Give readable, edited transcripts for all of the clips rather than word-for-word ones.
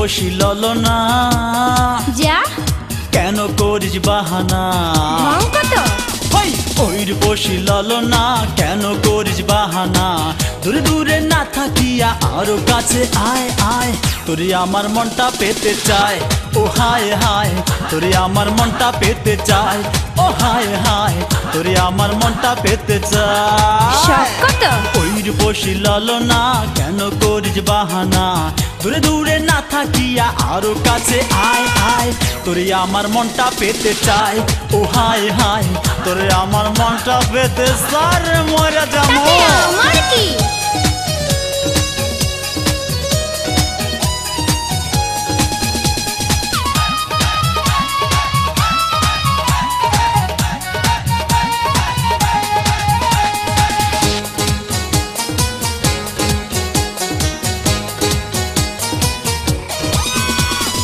বসি ললনা যা কেন করিস বাহানা কত ওইর বসি ললনা কেন করিস বাহানা দূরে দূরে না থাকিয়া আরো কাছে আয় আয় তোরে আমার মনটা পেতে চায় ও হায় হায় তোরে আমার মনটা পেতে চায় ও হায় হায় তোরে আমার মনটা পেতে চায় কত ওইর বসি ললনা কেন করিস বাহানা দূরে দূরে না থাকিয়া আরো কাছে আয় আয় তোরে আমার মনটা পেতে চায় ও হায় হায় তোরে আমার মনটা পেতে সার মরে যাবো আমার কি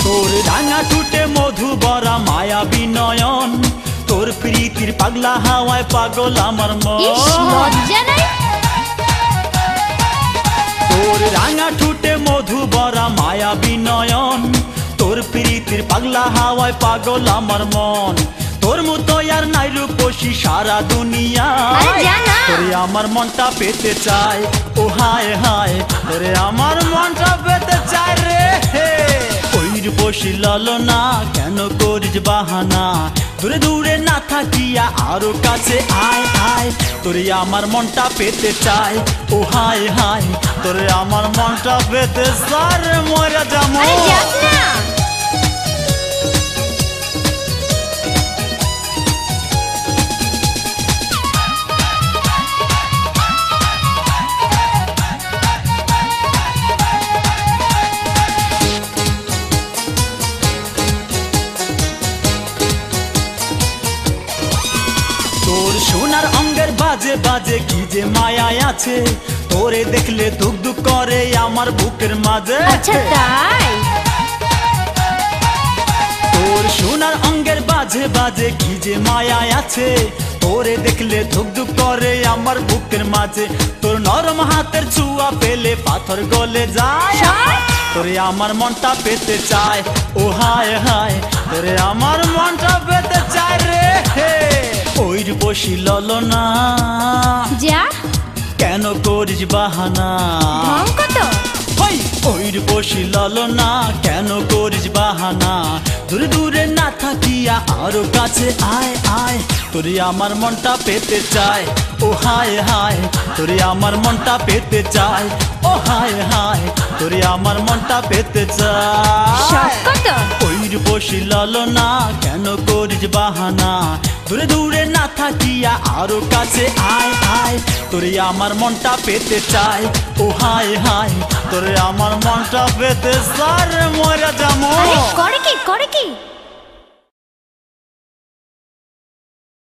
তোর রাঙা টুটে মধু ভরা মায়া বিনয়ন তোর প্রীতির পাগলা হাওয়ায় পাগল আমার মন লজ্জা নাই তোর রাঙা টুটে মধু ভরা মায়া বিনয়ন তোর প্রীতির পাগলা হাওয়ায় পাগল আমার মন তোর মতো আর নাই রূপসী সারা দুনিয়া তোরে আমার মনটা পেতে চায় ও হায় হায় তোরে আমার মনটা পেতে চায় রে ওইর বসি ললনা কেন করিস বাহানা দূরে দূরে না থাকিয়া আরো কাছে আয় আয় তোরে আমার মনটা পেতে চায় ও হায় হায় তোরে আমার মনটা পেতে সার মরে যাবো তোর সোনার অঙ্গের বাজে বাজে কি যে মায়া আছে তোরে দেখলে দুক দুক করে আমার বুকের মাঝে তোর সোনার অঙ্গের বাজে বাজে কি যে মায়া আছে তোরে দেখলে ধুক ধুক করে আমার বুকের মাঝে তোর নরম হাতের ছুয়া পেলে পাথর গলে যায় তোরে আমার মনটা পেতে চায় ও হায় হায় তোরে আমার মনটা পেতে চায় রে ওইর বসি ললনা যা কেন করিস বাহানা কত ওইর বসি ললনা কেন করিস বাহানা দূরে দূরে না থাকিয়া আরো কাছে আয় আয় তোরে আমার মনটা পেতে চায় ও হায় হায় তোরে আমার মনটা পেতে চায় ও হায় হায় তোরে আমার মনটা পেতে চায় ওইর বসি ললনা কেন করিস বাহানা দূরে দূরে না থাকিয়া আরো কাছে আয় আয় তোরে আমার মনটা পেতে চায় ও হায় হায় তোরে আমার মনটা পেতে সার মরে যাবো করে কি